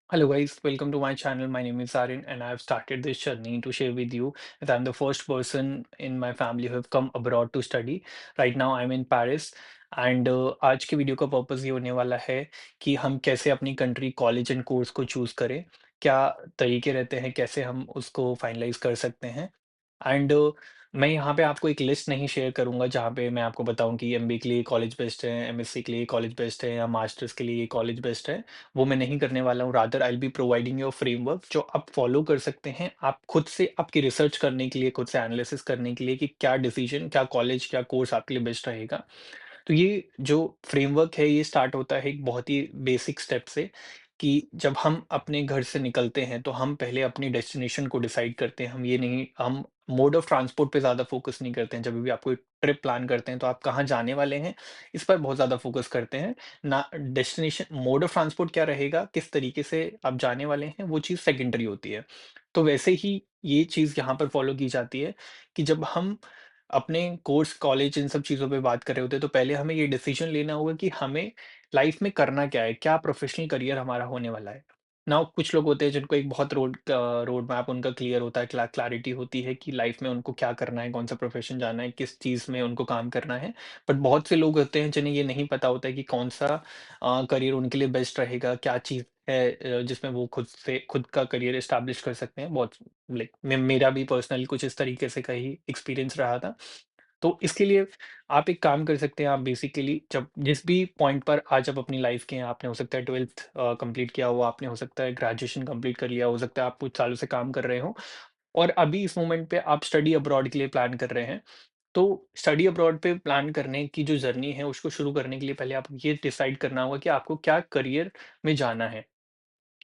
Hello guys, welcome to my channel. My name is Arin and I have started this journey to share with you that I'm the first person in my family who have come abroad to study. Right now I'm in Paris and आज के video का purpose ये होने वाला है कि हम कैसे अपनी कंट्री कॉलेज एंड कोर्स को चूज करें, क्या तरीके रहते हैं, कैसे हम उसको फाइनलाइज कर सकते हैं। एंड मैं यहाँ पे आपको एक लिस्ट नहीं शेयर करूँगा जहाँ पे मैं आपको बताऊँ कि एमबीए के लिए कॉलेज बेस्ट है, एमएससी के लिए कॉलेज बेस्ट है या मास्टर्स के लिए कॉलेज बेस्ट है। वो मैं नहीं करने वाला हूँ, rather I will be providing you a framework जो आप फॉलो कर सकते हैं। आप खुद से आपकी रिसर्च करने के लिए, खुद से एनालिसिस करने के लिए कि क्या डिसीजन, क्या कॉलेज, क्या कोर्स आपके लिए बेस्ट रहेगा। तो ये जो फ्रेमवर्क है ये स्टार्ट होता है एक बहुत ही बेसिक स्टेप से कि जब हम अपने घर से निकलते हैं तो हम पहले अपनी डेस्टिनेशन को डिसाइड करते हैं। हम मोड ऑफ ट्रांसपोर्ट पे ज़्यादा फोकस नहीं करते हैं। जब भी आप कोई ट्रिप प्लान करते हैं तो आप कहाँ जाने वाले हैं, इस पर बहुत ज़्यादा फोकस करते हैं। ना डेस्टिनेशन, मोड ऑफ ट्रांसपोर्ट क्या रहेगा, किस तरीके से आप जाने वाले हैं, वो चीज़ सेकेंडरी होती है। तो वैसे ही ये चीज़ यहाँ पर फॉलो की जाती है कि जब हम अपने कोर्स, कॉलेज इन सब चीज़ों पे बात कर रहे होते हैं, तो पहले हमें ये डिसीजन लेना होगा कि हमें लाइफ में करना क्या है? क्या प्रोफ़ेशनल करियर हमारा होने वाला है? नाउ कुछ लोग होते हैं जिनको एक बहुत रोड मैप उनका क्लियर होता है, क्लैरिटी होती है कि लाइफ में उनको क्या करना है, कौन-सा प्रोफ़ेशन जाना है, किस चीज़ में उनको काम करना है। बट बहुत से लोग होते हैं जिन्हें ये नहीं पता होता है कि कौन-सा करियर उनके लिए बेस्ट रहेगा, क्या चीज़ है जिसमें वो खुद का करियर एस्टेब्लिश कर सकते हैं। बहुत लाइक मेरा भी पर्सनली कुछ इस तरीके से का ही एक्सपीरियंस रहा था। तो इसके लिए आप एक काम कर सकते हैं। आप बेसिकली जब जिस भी पॉइंट पर आज आप अपनी लाइफ के हैं, आपने हो सकता है 12th कंप्लीट किया हो, आपने हो सकता है ग्रेजुएशन कंप्लीट कर लिया, हो सकता है आप कुछ सालों से काम कर रहे हो और अभी इस मोमेंट पे आप स्टडी अब्रॉड के लिए प्लान कर रहे हैं। तो स्टडी अब्रॉड पे प्लान करने की जो जर्नी है उसको शुरू करने के लिए पहले आपको ये डिसाइड करना होगा कि आपको क्या करियर में जाना है।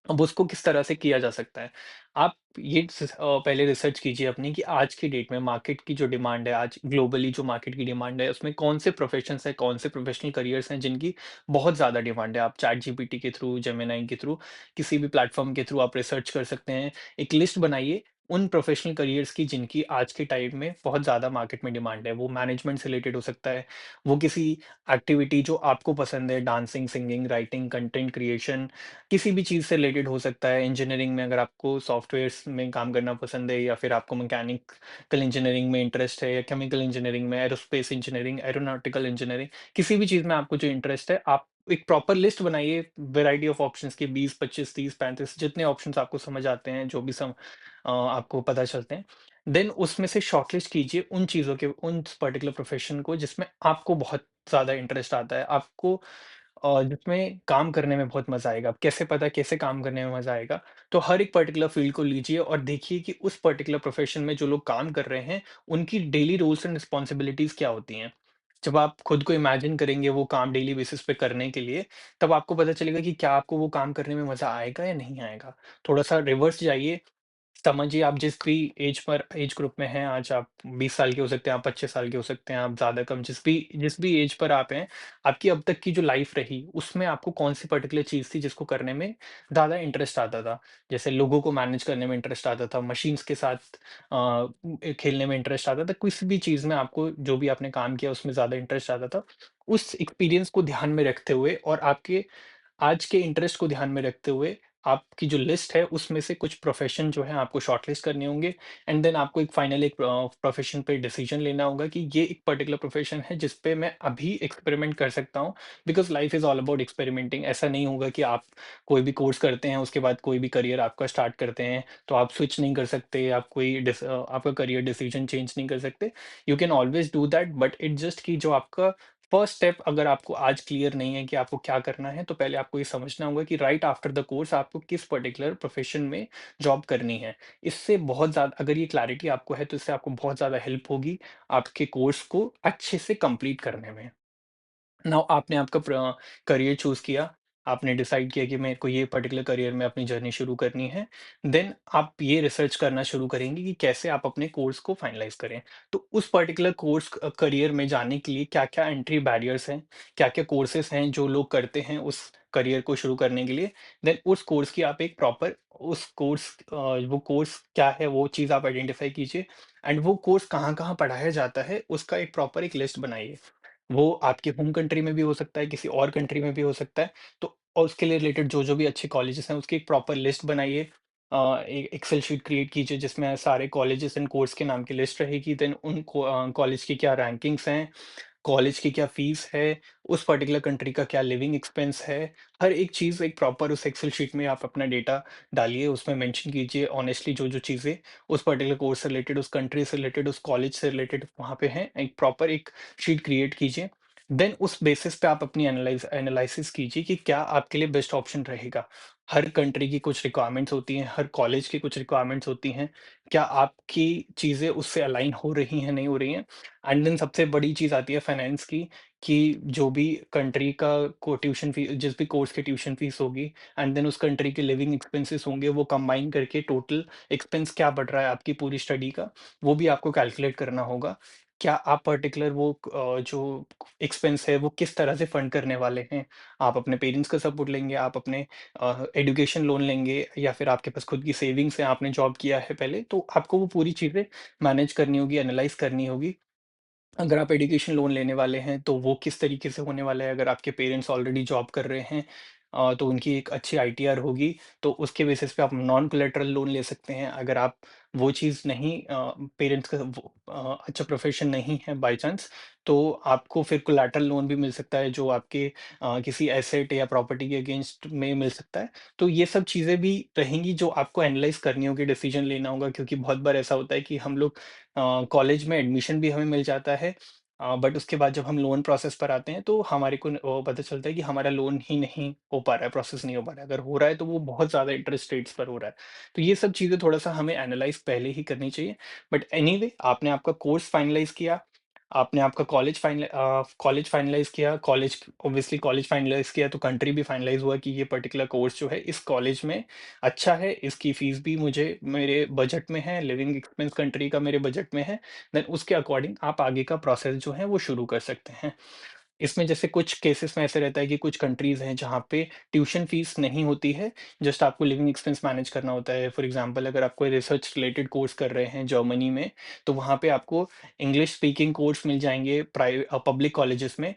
अब उसको किस तरह से किया जा सकता है? आप पहले रिसर्च कीजिए अपनी कि आज की डेट में मार्केट की जो डिमांड है, आज ग्लोबली जो मार्केट की डिमांड है, उसमें कौन से प्रोफ़ेशंस हैं, कौन से प्रोफ़ेशनल करियर्स हैं जिनकी बहुत ज़्यादा डिमांड है। आप चैटजीपीटी के थ्रू, जेमिनी के थ्रू, किसी भी प्लेटफ़ॉर्म के थ्रू आप रिसर्च कर सकते हैं। एक लिस्ट बनाइए उन प्रोफ़ेशनल करियर्स की जिनकी आज के टाइम में बहुत ज़्यादा मार्केट में डिमांड है। वो मैनेजमेंट से रिलेटेड हो सकता है, वो किसी एक्टिविटी जो आपको पसंद है, dancing, singing, writing, content creation, किसी भी चीज़ से रिलेटेड हो सकता है। इंजीनियरिंग में अगर आपको सॉफ्टवेयर्स में काम करना पसंद है या फिर आपको मैकेनिकल इंजीनियरिंग में इंटरेस्ट है या केमिकल इंजीनियरिंग में, एरोस्पेस इंजीनियरिंग, एरोनॉटिकल इंजीनियरिंग, किसी भी चीज़ में आपको जो इंटरेस्ट है, आप एक प्रॉपर लिस्ट बनाइए वैरायटी ऑफ ऑप्शंस की। 20, 25, 30, 35 जितने ऑप्शंस आपको समझ आते हैं, जो भी आपको पता चलते हैं। देन उसमें से शॉर्टलिस्ट कीजिए उन चीज़ों के, उन पर्टिकुलर प्रोफ़ेशन को जिसमें आपको बहुत ज़्यादा इंटरेस्ट आता है। आपको जिसमें काम करने में बहुत मज़ा आएगा। अब कैसे पता कैसे काम करने में मज़ा आएगा? तो हर एक पर्टिकुलर फ़ील्ड को लीजिए और देखिए कि उस पर्टिकुलर प्रोफ़ेशन में जो लोग काम कर रहे हैं, उनकी डेली रोल्स एंड रिस्पॉन्सिबिलिटीज़ क्या होती हैं? जब आप खुद को इमेजिन करेंगे वो काम डेली बेसिस पे करने के लिए, तब आपको पता चलेगा कि क्या आपको वो काम करने में मज़ा आएगा या नहीं आएगा। थोड़ा-सा रिवर्स जाइए, समझिए आप जिस भी एज ग्रुप में हैं, आज आप 20 साल के हो सकते हैं, आप 25 साल के हो सकते हैं, आप ज़्यादा कम जिस भी एज पर आप हैं, आपकी अब तक की जो लाइफ़ रही, उसमें आपको कौन-सी पर्टिकुलर चीज़ थी जिसको करने में ज़्यादा इंटरेस्ट आता था। जैसे लोगों को मैनेज करने में इंटरेस्ट आता था, मशीन्स के साथ खेलने में इंटरेस्ट आता था, किसी भी चीज़ में आपको जो भी आपने काम किया उसमें ज़्यादा इंटरेस्ट आता था। उस एक्सपीरियंस को ध्यान में रखते हुए और आपके आज के इंटरेस्ट को ध्यान में रखते हुए आपकी जो लिस्ट है उसमें से कुछ प्रोफेशन जो है आपको शॉर्टलिस्ट करने होंगे एंड देन आपको एक फाइनल एक प्रोफेशन पे डिसीजन लेना होगा कि ये एक पर्टिकुलर प्रोफेशन है जिस पे मैं अभी एक्सपेरिमेंट कर सकता हूँ। Because life is all about experimenting. ऐसा नहीं होगा कि आप कोई भी कोर्स करते हैं उसके बाद कोई भी करियर आपका स्टार्ट करते हैं तो आप स्विच नहीं कर सकते, आप आपका करियर डिसीजन चेंज नहीं कर सकते। You can always do that, but it just कि जो आपका फर्स्ट स्टेप अगर आपको आज क्लियर नहीं है कि आपको क्या करना है, तो पहले आपको ये समझना होगा कि राइट आफ्टर द कोर्स आपको किस पर्टिकुलर प्रोफ़ेशन में जॉब करनी है। इससे बहुत ज़्यादा अगर ये क्लैरिटी आपको है, तो इससे आपको बहुत ज़्यादा हेल्प होगी आपके कोर्स को अच्छे से कंप्लीट करने में। नाउ आपने आपका करियर चूज़ किया, आपने डिसाइड किया कि मेरे को ये पर्टिकुलर करियर में अपनी जर्नी शुरू करनी है। देन आप ये रिसर्च करना शुरू करेंगे कि कैसे आप अपने कोर्स को फाइनलाइज़ करें। तो उस पर्टिकुलर करियर में जाने के लिए क्या-क्या एंट्री बैरियर्स हैं, क्या-क्या कोर्सेज़ हैं जो लोग करते हैं उस करियर को शुरू करने के लिए। देन उस कोर्स की आप एक प्रॉपर उस कोर्स वो कोर्स क्या है, वो चीज़ आप आइडेंटिफ़ाई कीजिए एंड वो कोर्स कहाँ-कहाँ पढ़ाया जाता है, उसका एक प्रॉपर एक लिस्ट बनाइए। वो आपके होम कंट्री में भी हो सकता है, किसी और कंट्री में भी हो सकता है। तो और उसके लिए रिलेटेड जो-जो भी अच्छे कॉलेजेस हैं, उसकी एक प्रॉपर लिस्ट बनाइए। एक एक्सेल शीट क्रिएट कीजिए जिसमें सारे कॉलेजेस एंड कोर्स के नाम की लिस्ट रहेगी। देन कॉलेज की क्या रैंकिंग्स हैं, कॉलेज की क्या फीस है, उस पर्टिकुलर कंट्री का क्या लिविंग एक्सपेंस है। हर एक चीज़ एक प्रॉपर उस एक्सेल शीट में आप अपना डेटा डालिए, उसमें मेंशन कीजिए ऑनेस्टली जो-जो चीज़ें उस पर्टिकुलर कोर्स से रिलेटेड, उस कंट्री से रिलेटेड, उस कॉलेज से रिलेटेड वहाँ पे हैं, एक प्रॉपर एक शीट क्रिएट कीजिए। देन उस बेसिस पे आप अपनी एनालिसिस कीजिए कि क्या आपके लिए बेस्ट ऑप्शन रहेगा। हर कंट्री की कुछ रिक्वायरमेंट्स होती हैं, हर कॉलेज की कुछ रिक्वायरमेंट्स होती हैं। क्या आपकी चीज़ें उससे अलाइन हो रही हैं, नहीं हो रही हैं? एंड देन सबसे बड़ी चीज़ आती है फाइनेंस की, कि जो भी कंट्री का को ट्यूशन फी जिस भी कोर्स की ट्यूशन फीस होगी एंड देन उस कंट्री के लिविंग एक्सपेंसेस होंगे, वो कंबाइन करके टोटल एक्सपेंस क्या बढ़ रहा है आपकी पूरी स्टडी का, वो भी आपको कैलकुलेट करना होगा। क्या आप पर्टिकुलर जो एक्सपेंस है वो किस तरह से फंड करने वाले हैं? आप अपने पेरेंट्स का सपोर्ट लेंगे, आप अपने एजुकेशन लोन लेंगे या फिर आपके पास खुद की सेविंग्स है, आपने जॉब किया है पहले, तो आपको वो पूरी चीज़ें मैनेज करनी होगी, एनालाइज़ करनी होगी। अगर आप एजुकेशन लोन लेने वाले हैं, तो वो किस तरीके से होने वाला है? अगर आपके पेरेंट्स ऑलरेडी जॉब कर रहे हैं तो उनकी एक अच्छी आईटीआर होगी, तो उसके बेसिस पे आप नॉन कोलैटरल लोन ले सकते हैं। अगर आप वो चीज़ नहीं पेरेंट्स का अच्छा प्रोफ़ेशन नहीं है बाय चांस, तो आपको फिर कोलैटरल लोन भी मिल सकता है, जो आपके किसी एसेट या प्रॉपर्टी के अगेंस्ट में मिल सकता है। तो ये सब चीज़ें भी रहेंगी, जो आपको एनालाइज़ करनी होगी, डिसीज़न लेना होगा, क्योंकि बहुत बार ऐसा होता है कि हम लोग कॉलेज में एडमिशन भी हमें मिल जाता है बट उसके बाद जब हम लोन प्रोसेस पर आते हैं तो हमारे को पता चलता है कि हमारा लोन ही नहीं हो पा रहा है, प्रोसेस नहीं हो पा रहा है। अगर हो रहा है तो वो बहुत ज़्यादा इंटरेस्ट रेट्स पर हो रहा है। तो ये सब चीज़ें थोड़ा-सा हमें एनालाइज़ पहले ही करनी चाहिए। बट एनीवे आपने आपका कोर्स फाइनलाइज़ किया, आपने आपका कॉलेज फाइनलाइज़ किया, कॉलेज फाइनलाइज़ किया तो कंट्री भी फाइनलाइज़ हुआ कि ये पर्टिकुलर कोर्स जो है इस कॉलेज में अच्छा है, इसकी फीस भी मुझे मेरे बजट में है, लिविंग एक्सपेंस कंट्री का मेरे बजट में है, देन उसके अकॉर्डिंग आप आगे का प्रोसेस जो है वो शुरू कर सकते हैं। इसमें जैसे कुछ केसेस में ऐसे रहता है कि कुछ कंट्रीज़ हैं जहाँ पे ट्यूशन फीस नहीं होती है, जस्ट आपको लिविंग एक्सपेंस मैनेज करना होता है। फॉर एग्ज़ाम्पल अगर आप कोई रिसर्च रिलेटेड कोर्स कर रहे हैं जर्मनी में, तो वहाँ पे आपको इंग्लिश स्पीकिंग कोर्स मिल जाएँगे पब्लिक कॉलेजेस में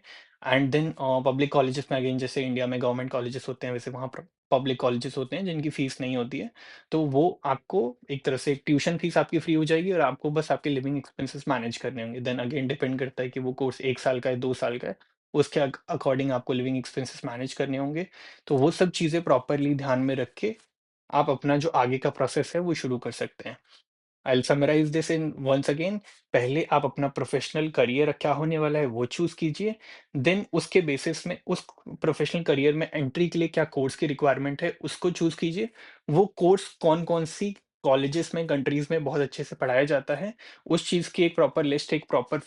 एंड देन पब्लिक कॉलेजेस में अगेन जैसे इंडिया में गवर्नमेंट कॉलेजेस होते हैं, वैसे वहाँ पर पब्लिक कॉलेजेस होते हैं जिनकी फीस नहीं होती है। तो वो आपको एक तरह से ट्यूशन फीस आपकी फ्री हो जाएगी और आपको बस आपके लिविंग एक्सपेंसेस मैनेज करने होंगे। देन अगेन डिपेंड करता है कि वो कोर्स 1 साल का है, 2 साल का है। उसके अकॉर्डिंग आपको लिविंग एक्सपेंसेस मैनेज करने होंगे। तो वो सब चीज़ें प्रॉपरली ध्यान में रख के आप अपना जो आगे का प्रोसेस है वो शुरू कर सकते हैं। I will summarize this in once again. पहले आप अपना प्रोफ़ेशनल करियर क्या होने वाला है वो चूज़ कीजिए। देन उसके बेसिस में उस प्रोफ़ेशनल करियर में एंट्री के लिए क्या कोर्स की रिक्वायरमेंट है उसको चूज़ कीजिए। वो कोर्स कौन-कौन सी कॉलेजेस में, कंट्रीज़ में बहुत अच्छे से पढ़ाया जाता है, उस चीज़ की एक प्रॉपर लिस्ट, एक प्रॉपर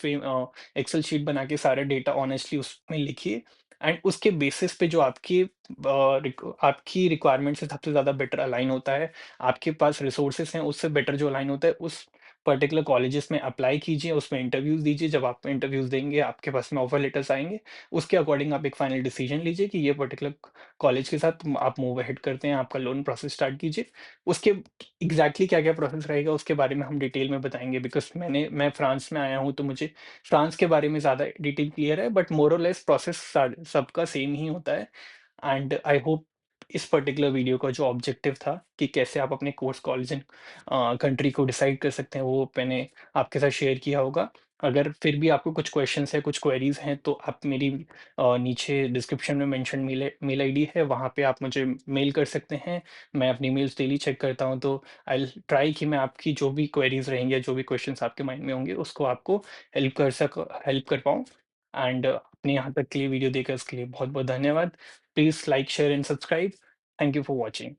एक्सेल शीट बना के सारा डेटा ऑनेस्टली उसमें लिखिए एंड उसके बेसिस पे जो आपकी रिक्वायरमेंट से सबसे ज़्यादा बेटर अलाइन होता है, आपके पास रिसोर्सेज़ हैं, उससे बेटर जो अलाइन होता है, उस पर्टिकुलर कॉलेजेस में अप्लाई कीजिए, उसमें इंटरव्यूज़ दीजिए। जब आप इंटरव्यूज़ देंगे, आपके पास में ऑफर लेटर्स आएँगे, उसके अकॉर्डिंग आप एक फाइनल डिसीजन लीजिए कि ये पर्टिकुलर कॉलेज के साथ आप मूव अहेड करते हैं, आपका लोन प्रोसेस स्टार्ट कीजिए। उसके एग्ज़ैक्टली क्या-क्या प्रोसेस रहेगा, उसके बारे में हम डिटेल में बताएँगे बिकॉज़ मैं फ्रांस में आया हूँ, तो मुझे फ्रांस के बारे में ज़्यादा डिटेल क्लियर है, बट मोर और लेस प्रोसेस सबका सेम ही होता है। एंड आई होप इस पर्टिकुलर वीडियो का जो ऑब्जेक्टिव था कि कैसे आप अपने कोर्स कॉलेज एंड कंट्री को डिसाइड कर सकते हैं, वो मैंने आपके साथ शेयर किया होगा। अगर फिर भी आपको कुछ क्वेश्चंस है, कुछ क्वेरीज हैं, तो आप मेरी नीचे डिस्क्रिप्शन में मेंशन मेल आईडी है, वहाँ पे आप मुझे मेल कर सकते हैं। मैं अपनी मेल्स डेली चेक करता हूँ, तो आई विल ट्राई कि मैं आपकी जो भी क्वेरीज रहेंगी या जो भी क्वेश्चंस आपके माइंड में होंगे उसको आपको हेल्प कर पाऊँ। एंड अपने यहाँ तक के लिए वीडियो देखा उसके लिए बहुत बहुत धन्यवाद। Please like, share, and subscribe. Thank you for watching.